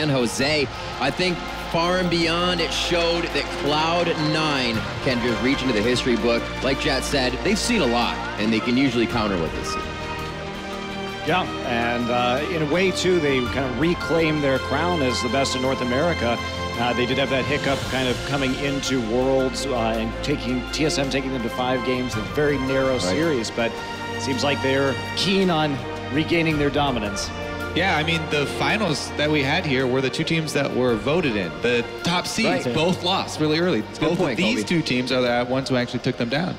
San Jose. I think far and beyond, it showed that Cloud9 can just reach into the history book. Like Jet said, they've seen a lot, and they can usually counter what they see. Yeah, and in a way, too, they kind of reclaimed their crown as the best in North America. They did have that hiccup kind of coming into Worlds and TSM taking them to 5 games, a very narrow series, but it seems like they're keen on regaining their dominance. Yeah, I mean, the finals that we had here were the 2 teams that were voted in. The top seeds both lost really early. Both of these 2 teams are the ones who actually took them down.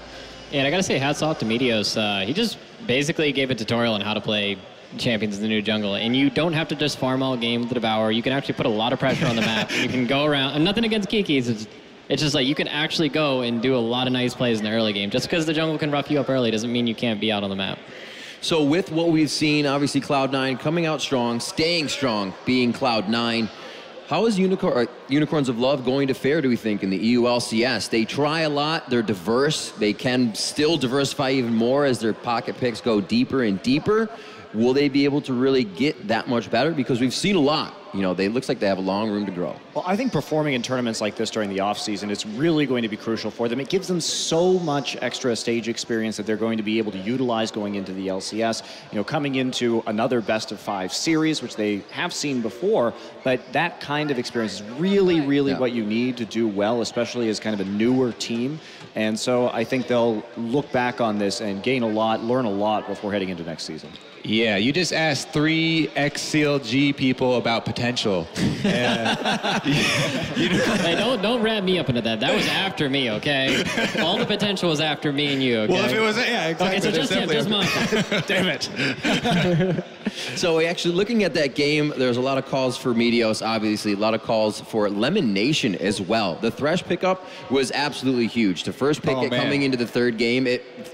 Yeah, and I got to say, hats off to Meteos. He just basically gave a tutorial on how to play Champions in the New Jungle, and you don't have to just farm all game with the Devour. You can actually put a lot of pressure on the map. You can go around, and nothing against Kikis. It's just like you can actually go and do a lot of nice plays in the early game. Just because the jungle can rough you up early doesn't mean you can't be out on the map. So with what we've seen, obviously Cloud9 coming out strong, staying strong, being Cloud9. How is Unicorns of Love going to fare, do we think, in the EU LCS? They try a lot, they're diverse, they can still diversify even more as their pocket picks go deeper and deeper. Will they be able to really get that much better? Because we've seen a lot. You know, it looks like they have a long room to grow. Well, I think performing in tournaments like this during the off-season is really going to be crucial for them. It gives them so much extra stage experience that they're going to be able to utilize going into the LCS. You know, coming into another best-of-5 series, which they have seen before, but that kind of experience is really, really what you need to do well, especially as kind of a newer team. And so I think they'll look back on this and gain a lot, learn a lot before heading into next season. Yeah, you just asked 3 ex-CLG people about potential. Hey, don't wrap me up into that. That was after me, okay? All the potential was after me and you, okay? Well, if it was, yeah, exactly. Okay, so just him, just mine. Damn it. So actually looking at that game, there's a lot of calls for Meteos, obviously, a lot of calls for Lemon Nation as well. The Thresh pickup was absolutely huge. The first pick coming into the 3rd game,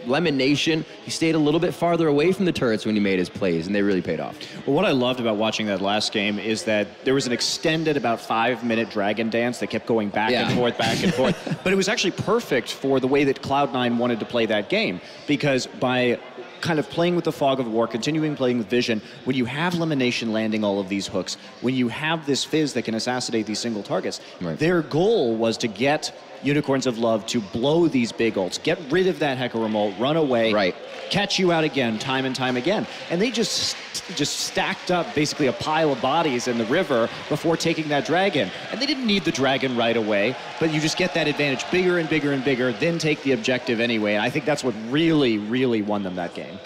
Lemon Nation, he stayed a little bit farther away from the turrets when he made his plays, and they really paid off. Well, what I loved about watching that last game is that there was an extended about 5-minute dragon dance that kept going back and forth, back and forth. But it was actually perfect for the way that Cloud9 wanted to play that game, because by kind of playing with the fog of war, continuing playing with vision, when you have Lemon Nation landing all of these hooks, when you have this Fizz that can assassinate these single targets, their goal was to get Unicorns of Love to blow these big ults, get rid of that Heca remote, run away, catch you out again, time and time again. And they just stacked up basically a pile of bodies in the river before taking that dragon. And they didn't need the dragon right away, but you just get that advantage bigger and bigger and bigger, then take the objective anyway. And I think that's what really, really won them that game.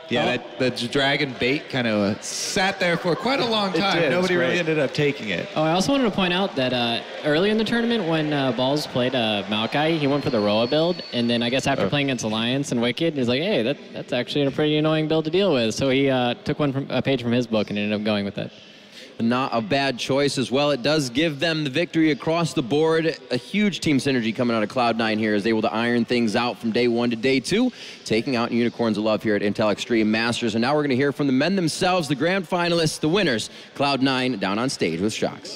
Yeah, the dragon bait kind of sat there for quite a long time. Nobody really ended up taking it. Oh, I also wanted to point out that early in the tournament when Balls played Maokai, he went for the Roa build, and then I guess after playing against Alliance and Wicked, he's like, hey, that's actually a pretty annoying build to deal with. So he took a page from his book and ended up going with that. Not a bad choice as well. It does give them the victory across the board. A huge team synergy coming out of Cloud9 here as they able to iron things out from day 1 to day 2, taking out Unicorns of Love here at Intel Extreme Masters. And now we're going to hear from the men themselves, the grand finalists, the winners, Cloud9 down on stage with Shox.